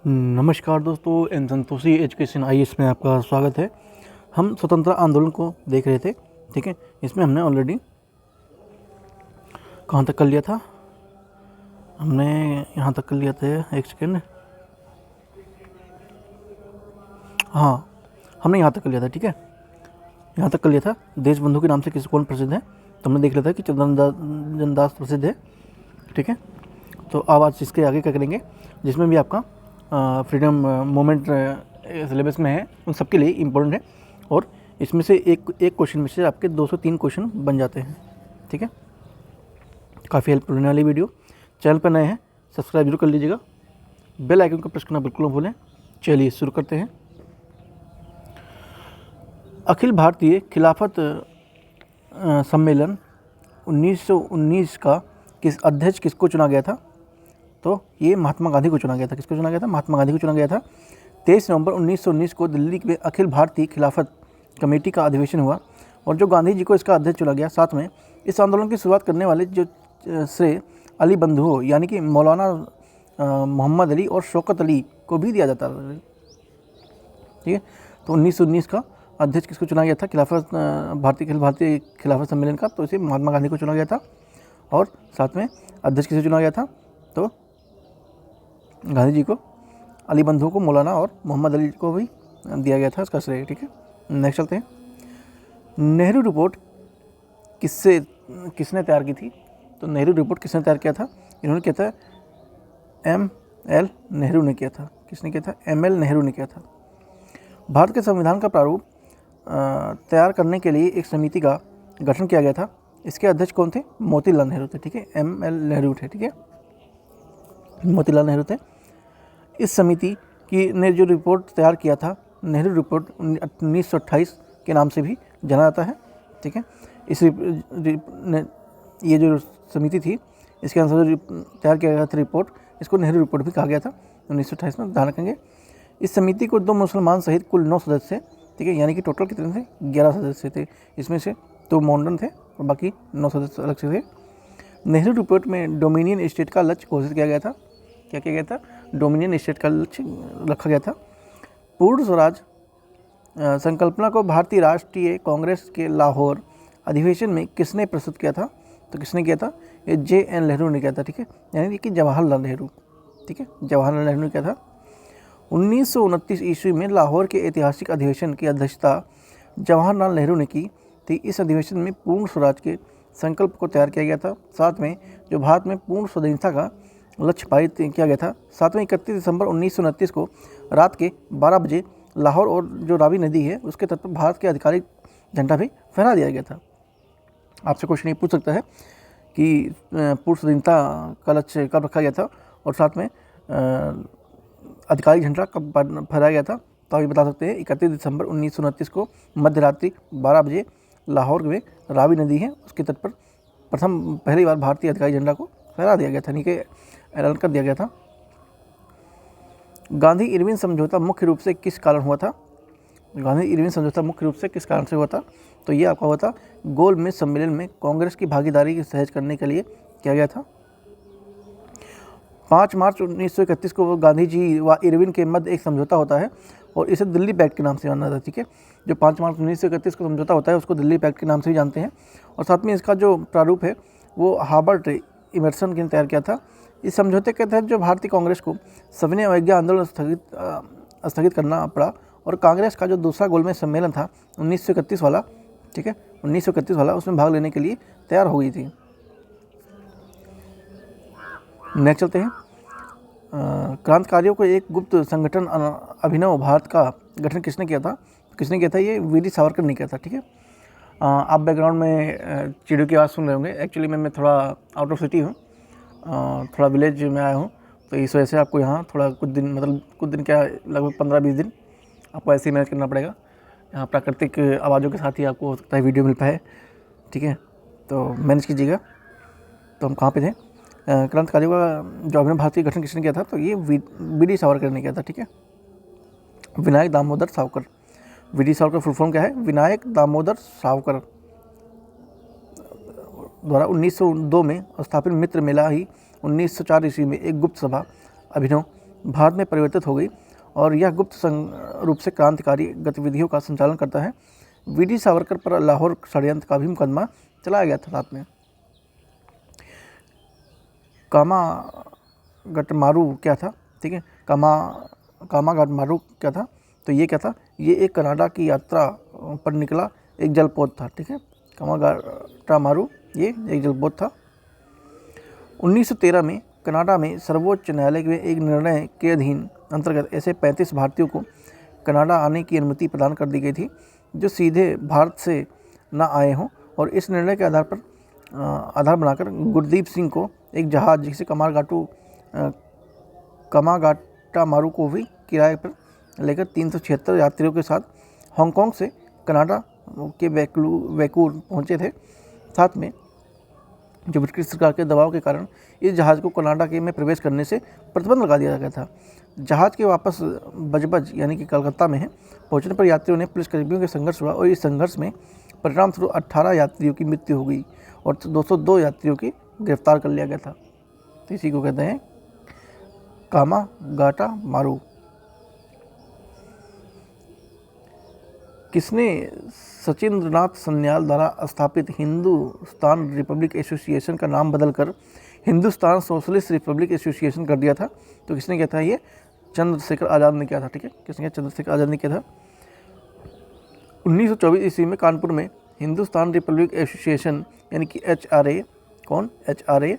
नमस्कार दोस्तों, N Santoshi education IAS में आपका स्वागत है। हम स्वतंत्रता आंदोलन को देख रहे थे, ठीक है। इसमें हमने ऑलरेडी कहाँ तक कर लिया था? हमने यहाँ तक कर लिया था, एक सेकेंड। हाँ, हमने यहाँ तक कर लिया था, ठीक है। यहाँ तक कर लिया था, देश बंधु के नाम से किस कौन प्रसिद्ध है। तो हमने देख लिया था कि चंद्रदास प्रसिद्ध है, ठीक है। तो अब आज इसके आगे क्या करेंगे, जिसमें भी आपका फ्रीडम मूवमेंट सिलेबस में है, उन सबके लिए इम्पोर्टेंट है। और इसमें से एक क्वेश्चन में से आपके 2 से 3 क्वेश्चन बन जाते हैं, ठीक है। काफ़ी हेल्प होने वाली वीडियो। चैनल पर नए हैं, सब्सक्राइब जरूर कर लीजिएगा, बेल आइकन को प्रेस करना बिल्कुल न भूलें। चलिए शुरू करते हैं। अखिल भारतीय खिलाफत सम्मेलन 1919 का अध्यक्ष किसको चुना गया था? तो ये महात्मा गांधी को चुना गया था। किसको चुना गया था? महात्मा गांधी को चुना गया था। 23 नवंबर 1919 को दिल्ली में अखिल भारतीय खिलाफत कमेटी का अधिवेशन हुआ और जो गांधी जी को इसका अध्यक्ष चुना गया। साथ में इस आंदोलन की शुरुआत करने वाले जो श्रेय अली बंधुओं यानी कि मौलाना मोहम्मद अली और शौकत अली को भी दिया जाता है, ठीक है। तो 1919 का अध्यक्ष किसको चुना गया था? भारतीय खिलाफत सम्मेलन का, तो इसे महात्मा गांधी को चुना गया था। और साथ में अध्यक्ष किसे चुना गया था? तो गांधी जी को, अली बंधुओं को, मौलाना और मोहम्मद अली को भी दिया गया था इसका श्रेय, ठीक है। नेक्स्ट चलते हैं। नेहरू रिपोर्ट किसने तैयार की थी? तो नेहरू रिपोर्ट किसने तैयार किया था? इन्होंने किया था एम.एल. नेहरू ने किया था। किसने किया था? एम.एल. नेहरू ने किया था। भारत के संविधान का प्रारूप तैयार करने के लिए एक समिति का गठन किया गया था। इसके अध्यक्ष कौन थे? मोतीलाल नेहरू थे, ठीक है। एम.एल. नेहरू थे, ठीक है, मोतीलाल नेहरू थे। इस समिति ने जो रिपोर्ट तैयार किया था, नेहरू रिपोर्ट 1928 के नाम से भी जाना जाता है, ठीक है। ये जो समिति थी, इसके अनुसार जो तैयार किया गया था रिपोर्ट, इसको नेहरू रिपोर्ट भी कहा गया था 1928 में, ध्यान रखेंगे। इस समिति को 2 मुसलमान सहित कुल 9 सदस्य थे, ठीक है, यानी कि टोटल कितने थे? 11 सदस्य थे। इसमें से 2 मॉडर्न थे और बाकी 9 सदस्य अलग से थे। नेहरू रिपोर्ट में डोमिनियन स्टेट का लक्ष्य घोषित किया गया था। क्या किया गया था? डोमिनियन स्टेट का लक्ष्य रखा गया था। पूर्ण स्वराज संकल्पना को भारतीय राष्ट्रीय कांग्रेस के लाहौर अधिवेशन में किसने प्रस्तुत किया था? तो किसने किया था? ये J.N. नेहरू ने किया था, ठीक है, यानी कि जवाहरलाल नेहरू, ठीक है, जवाहरलाल नेहरू ने किया था। 1929 ईस्वी में लाहौर के ऐतिहासिक अधिवेशन की अध्यक्षता जवाहरलाल नेहरू ने की थी। इस अधिवेशन में पूर्ण स्वराज के संकल्प को तैयार किया गया था। साथ में जो भारत में पूर्ण स्वाधीनता का लक्ष्य पारित किया गया था। साथ में 31 दिसंबर 1929 को रात के 12 बजे लाहौर और जो रावी नदी है उसके तट पर भारत के आधिकारिक झंडा भी फहरा दिया गया था। आपसे क्वेश्चन ये पूछ सकता है कि पूर्ण स्वाधीनता का लक्ष्य कब रखा गया था और साथ में आधिकारिक झंडा कब फहराया गया था? तो आप ये बता सकते हैं 31 दिसंबर 1929 को मध्य रात्रि 12 बजे लाहौर में रावी नदी है उसके तट पर पहली बार भारतीय आधिकारिक झंडा को फहरा दिया गया था, यानी कि ऐलान कर दिया गया था। गांधी इरविन समझौता मुख्य रूप से किस कारण हुआ था? गांधी इरविन समझौता मुख्य रूप से किस कारण से हुआ था? तो ये आपका हुआ था गोलमेज सम्मेलन में कांग्रेस की भागीदारी सहज करने के लिए किया गया था। 5 मार्च 1931 को गांधी जी व इरविन के मध्य एक समझौता होता है और इसे दिल्ली पैक्ट के नाम से जाना जाता है, ठीक है। जो 5 मार्च 1931 को समझौता होता है उसको दिल्ली पैक्ट के नाम से भी जानते हैं। और साथ में इसका जो प्रारूप है वो हार्बर्ट इमर्सन ने तैयार किया था। इस समझौते के तहत जो भारतीय कांग्रेस को सविनय अवज्ञा आंदोलन स्थगित करना पड़ा और कांग्रेस का जो दूसरा गोलमेज सम्मेलन था 1931 वाला, ठीक है, 1931 वाला, उसमें भाग लेने के लिए तैयार हो गई थी। नेक्स्ट चलते हैं। क्रांतिकारियों को एक गुप्त संगठन अभिनव भारत का गठन किसने किया था? किसने किया था? ये वीडी सावरकर ने किया था, ठीक है। आप बैकग्राउंड में चिड़ियों की आवाज़ सुन रहे होंगे। एक्चुअली मैं थोड़ा आउट ऑफ सिटी हूँ, थोड़ा विलेज में आया हूँ, तो इस वजह से आपको यहाँ थोड़ा कुछ दिन क्या, लगभग 15-20 दिन आपको ऐसे ही मैनेज करना पड़ेगा। यहाँ प्राकृतिक आवाज़ों के साथ ही आपको हो सकता है वीडियो मिल पाए, ठीक है, तो मैनेज कीजिएगा। तो हम कहाँ पे थे? क्रांतिकारियों का जो अभिनव भारतीय गठन किसने किया था? तो ये वीडी सावरकर ने किया था, ठीक है, Vinayak Damodar Savarkar. VD Savarkar full form क्या है? विनायक दामोदर सावरकर द्वारा 1902 में स्थापित मित्र मेला ही 1904 ईस्वी में एक गुप्त सभा अभिनव भारत में परिवर्तित हो गई और यह गुप्त रूप से क्रांतिकारी गतिविधियों का संचालन करता है। वीडी सावरकर पर लाहौर षड्यंत्र का भी मुकदमा चलाया गया था साथ में। कामागटमारू क्या था, ठीक है, कामागटमारू क्या था, तो ये क्या था, ये एक कनाडा की यात्रा पर निकला एक जलपोत था, ठीक है। कामागटमारू ये एक जलपोत था। 1913 में कनाडा में सर्वोच्च न्यायालय के एक निर्णय के अधीन अंतर्गत ऐसे 35 भारतीयों को कनाडा आने की अनुमति प्रदान कर दी गई थी जो सीधे भारत से न आए हों, और इस निर्णय के आधार बनाकर गुरदीप सिंह को एक जहाज जिसे कामागाटामारू को भी किराए पर लेकर 376 यात्रियों के साथ हांगकांग से कनाडा के वैंकूवर पहुंचे थे। साथ में जो ब्रिटिश सरकार के दबाव के कारण इस जहाज़ को कनाडा के में प्रवेश करने से प्रतिबंध लगा दिया गया था। जहाज़ के वापस बजबज यानी कि कलकत्ता में पहुंचने पर यात्रियों ने पुलिसकर्मियों के संघर्ष हुआ और इस संघर्ष में परिणामस्वरूप 18 यात्रियों की मृत्यु हो गई और 202 यात्रियों की गिरफ्तार कर लिया गया था। तो इसी को कहते हैं कामागाटामारू। किसने सचिंद्रनाथ सन्याल द्वारा स्थापित हिंदुस्तान रिपब्लिक एसोसिएशन का नाम बदलकर हिंदुस्तान सोशलिस्ट रिपब्लिक एसोसिएशन कर दिया था? तो किसने किया था? ये चंद्रशेखर आज़ाद ने किया था, ठीक है। किसने? चंद्रशेखर आज़ाद ने किया था। 1924 ईस्वी में कानपुर में हिंदुस्तान रिपब्लिक एसोसिएशन यानी कि HRA, कौन? HRA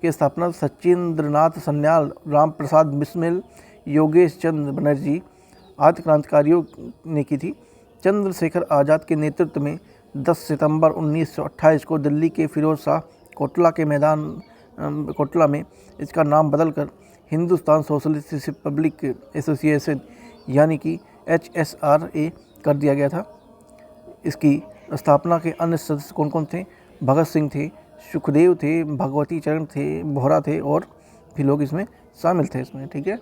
की स्थापना सचिंद्रनाथ सन्याल, राम प्रसाद बिस्मिल, योगेश चंद्र बनर्जी आदि क्रांतिकारियों ने की थी। चंद्रशेखर आज़ाद के नेतृत्व में 10 सितंबर 1928 को दिल्ली के फिरोज शाह कोटला में इसका नाम बदलकर हिंदुस्तान सोशलिस्ट रिपब्लिक एसोसिएशन यानी कि HSRA कर दिया गया था। इसकी स्थापना के अन्य सदस्य कौन कौन थे? भगत सिंह थे, सुखदेव थे, भगवती चरण थे, बोहरा थे और भी लोग इसमें शामिल थे इसमें, ठीक है।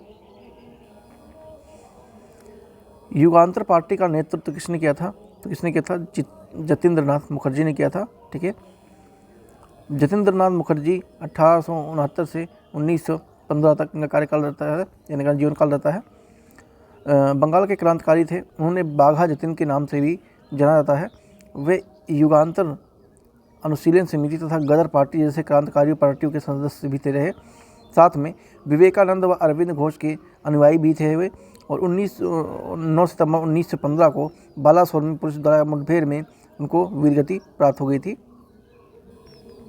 युगांतर पार्टी का नेतृत्व किसने किया था? तो किसने किया था? जतीन्द्रनाथ मुखर्जी ने किया था, ठीक है। जतीन्द्रनाथ मुखर्जी 1869 से 1915 तक इनका कार्यकाल रहता है, यानी का जीवन काल रहता है। बंगाल के क्रांतिकारी थे। उन्होंने बाघा जतिन के नाम से भी जाना जाता है। वे युगांतर अनुशीलन समिति तथा गदर पार्टी जैसे क्रांतिकारी पार्टियों के सदस्य भी थे रहे। साथ में विवेकानंद व अरविंद घोष के अनुयायी भी थे वे। और 9 सितंबर 1915 को बालासोर में पुलिस द्वारा मुठभेड़ में उनको वीरगति प्राप्त हो गई थी।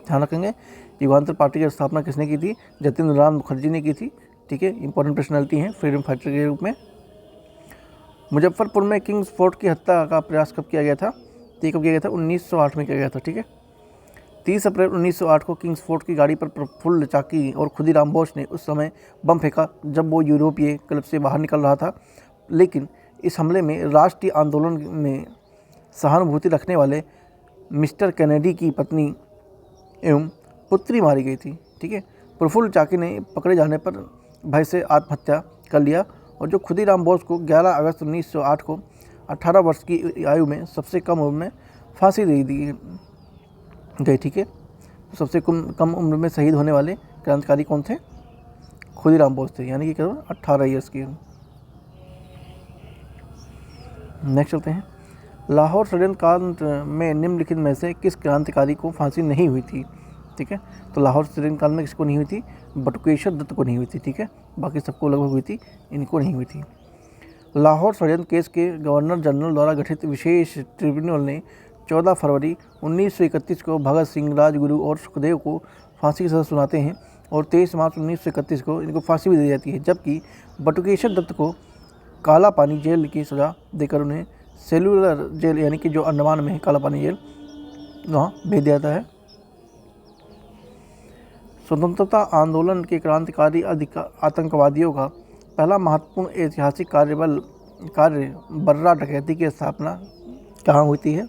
ध्यान रखेंगे, युगांतर पार्टी की स्थापना किसने की थी? जतीन्द्रनाथ मुखर्जी ने की थी, ठीक है। इंपॉर्टेंट पर्सनैलिटी हैं फ्रीडम फाइटर के रूप में। मुजफ्फरपुर में किंग्स फोर्ट की हत्या का प्रयास कब किया गया था? ये कब किया गया था? 1908 में किया गया था, ठीक है। 30 अप्रैल 1908 को किंग्स फोर्ट की गाड़ी पर प्रफुल्ल चाकी और खुदीराम बोस ने उस समय बम फेंका जब वो यूरोपीय क्लब से बाहर निकल रहा था। लेकिन इस हमले में राष्ट्रीय आंदोलन में सहानुभूति रखने वाले मिस्टर कैनेडी की पत्नी एवं पुत्री मारी गई थी, ठीक है। प्रफुल्ल चाकी ने पकड़े जाने पर भय से आत्महत्या कर लिया और जो खुदीराम बोस को 11 अगस्त 1908 को 18 वर्ष की आयु में सबसे कम उम्र में फांसी दे दी गई, ठीक है। तो सबसे कम उम्र में शहीद होने वाले क्रांतिकारी कौन थे? खुदीराम बोस थे, यानी कि क्या 18 ईयर्स की। नेक्स्ट चलते हैं। लाहौर षड्यंत्र कांड में निम्नलिखित में से किस क्रांतिकारी को फांसी नहीं हुई थी? ठीक है, तो लाहौर षड्यंत्र कांड में किसको नहीं हुई थी? बटुकेश्वर दत्त को नहीं हुई थी, ठीक है। बाकी सबको लगभग हुई थी, इनको नहीं हुई थी। लाहौर षड्यंत्र केस के गवर्नर जनरल द्वारा गठित विशेष ट्रिब्यूनल ने 14 फरवरी 1931 को भगत सिंह, राजगुरु और सुखदेव को फांसी की सज़ा सुनाते हैं और 23 मार्च 1931 को इनको फांसी भी दी जाती है। जबकि बटुकेश्वर दत्त को काला पानी जेल की सज़ा देकर उन्हें सेलुलर जेल यानी कि जो अंडमान में है काला पानी जेल, वहाँ भेज दिया जाता है। स्वतंत्रता आंदोलन के क्रांतिकारी आतंकवादियों का पहला महत्वपूर्ण ऐतिहासिक कार्य बर्रा डकैती की स्थापना कहाँ होती है?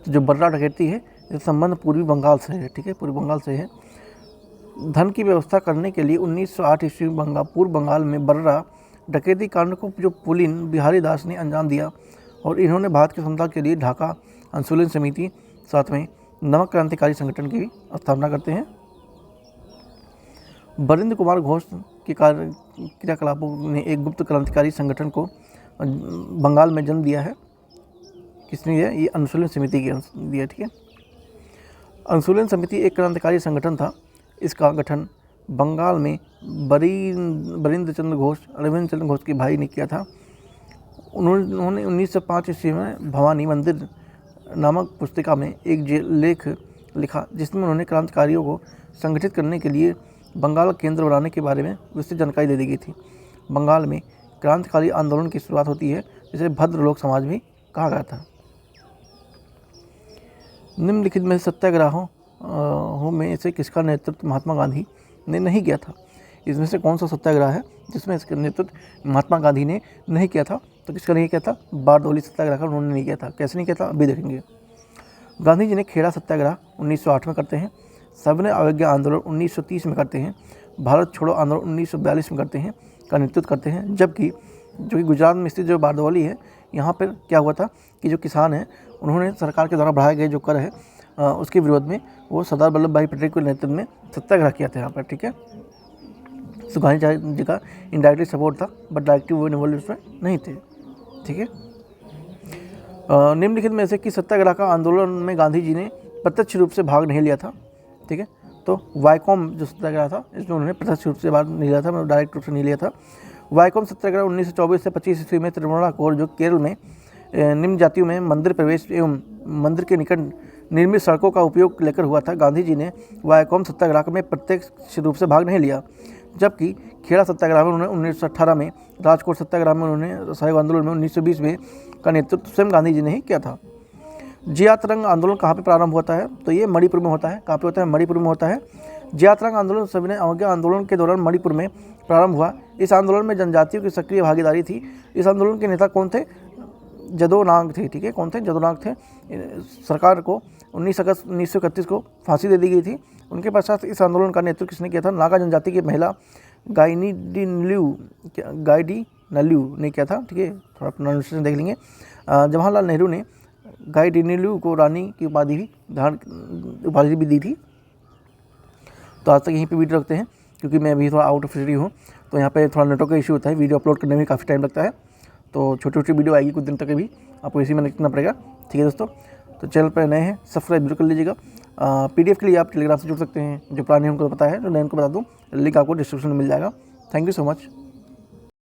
तो जो बर्रा डकैती है इसका संबंध पूर्वी बंगाल से है, ठीक है, पूर्वी बंगाल से है। धन की व्यवस्था करने के लिए 1908 ईस्वी पूर्व बंगाल में बर्रा डकैती कांड को जो पुलिन बिहारी दास ने अंजाम दिया और इन्होंने भारत की स्वतंत्रता के लिए ढाका अनुशीलन समिति साथ में नमक क्रांतिकारी संगठन की भी स्थापना करते हैं। बरिंद्र कुमार घोष के क्रियाकलापों ने एक गुप्त क्रांतिकारी संगठन को बंगाल में जन्म दिया है। किसने दिया? ये अनुशीलन समिति के दिया। ठीक है, अनुशीलन समिति एक क्रांतिकारी संगठन था। इसका गठन बंगाल में बरिंद्र चंद्र घोष, अरविंद चंद्र घोष के भाई ने किया था। उन्होंने 1905 ईस्वी में भवानी मंदिर नामक पुस्तिका में एक लेख लिखा, जिसमें उन्होंने क्रांतिकारियों को संगठित करने के लिए बंगाल केंद्र बनाने के बारे में विस्तृत जानकारी दे दी गई थी। बंगाल में क्रांतिकारी आंदोलन की शुरुआत होती है, जिसे भद्र लोक समाज भी कहा गया था। निम्नलिखित में सत्याग्रहों में से किसका नेतृत्व महात्मा गांधी ने नहीं किया था? इसमें से कौन सा सत्याग्रह है जिसमें इसका नेतृत्व महात्मा गांधी ने नहीं किया था? तो किसका नहीं किया था? बारडोली सत्याग्रह का उन्होंने नहीं किया था। कैसे नहीं किया था अभी देखेंगे। गांधी जी ने खेड़ा सत्याग्रह 1908 में करते हैं, सविनय अवज्ञा आंदोलन 1930 में करते हैं, भारत छोड़ो आंदोलन 1942 में करते हैं का नेतृत्व करते हैं। जबकि जो कि गुजरात में स्थित जो बारडोली है, यहाँ पर क्या हुआ था कि जो किसान हैं उन्होंने सरकार के द्वारा बढ़ाए गए जो कर है उसके विरोध में वो सरदार वल्लभ भाई पटेल के नेतृत्व में सत्याग्रह किया था यहाँ पर। ठीक है, तो गांधी जी का इनडायरेक्टली सपोर्ट था, बट डायरेक्टली वो इन्वॉल्व उसमें नहीं थे। ठीक है, निम्नलिखित में से किस सत्याग्रह का आंदोलन में गांधी जी ने प्रत्यक्ष रूप से भाग नहीं लिया था? ठीक है, तो वाइकोम जो सत्याग्रह था इसमें उन्होंने प्रत्यक्ष रूप से भाग नहीं लिया था, मतलब डायरेक्ट रूप से नहीं लिया था। वाइकोम सत्याग्रह 1924 से 25 ईस्वी में त्रिवेणाकोर जो केरल में निम्न जातियों में मंदिर प्रवेश एवं मंदिर के निकट निर्मित सड़कों का उपयोग लेकर हुआ था। गांधी जी ने वाइकोम सत्याग्रह में प्रत्यक्ष रूप से भाग नहीं लिया। जबकि खेड़ा सत्याग्रह में उन्होंने 1918 में, राजकोट सत्याग्रह में उन्होंने, असहयोग आंदोलन में 1920 में का नेतृत्व स्वयं गांधी जी ने ही किया था। जियातरंग आंदोलन कहाँ पे प्रारंभ होता है? तो ये मणिपुर में होता है। कहाँ पे होता है? मणिपुर में होता है। जियातरंग आंदोलन सविनय अवज्ञा आंदोलन के दौरान मणिपुर में प्रारंभ हुआ। इस आंदोलन में जनजातियों की सक्रिय भागीदारी थी। इस आंदोलन के नेता कौन थे? जदो नाग थे। ठीक है, कौन थे? जदो नाग थे। सरकार को 19 अगस्त 1931 को फांसी दे दी गई थी। उनके पश्चात इस आंदोलन का नेतृत्व किसने किया था? नागा जनजाति की महिला गाइडिनल्यू ने किया था। ठीक है, थोड़ा प्रोनाउंसिएशन देख लेंगे। जवाहरलाल नेहरू ने गाइडिनल्यू को रानी की उपाधि भी दी थी। तो आज तक यहीं पे वीडियो रखते हैं, क्योंकि मैं अभी थोड़ा आउट ऑफ सिटी हूँ, तो यहाँ पे थोड़ा नेटवर्क का इशू होता है, वीडियो अपलोड करने में काफ़ी टाइम लगता है। तो छोटी छोटी वीडियो आएगी कुछ दिन तक भी, आपको इसी में लिखना पड़ेगा। ठीक है दोस्तों, तो चैनल पर नए हैं सब्सक्राइब जरूर कर लीजिएगा। PDF के लिए आप टेलीग्राम से जुड़ सकते हैं, जो पुराने उनको पता है, जो नए उनको बता दूँ, लिंक आपको डिस्क्रिप्शन में मिल जाएगा। Thank you so much.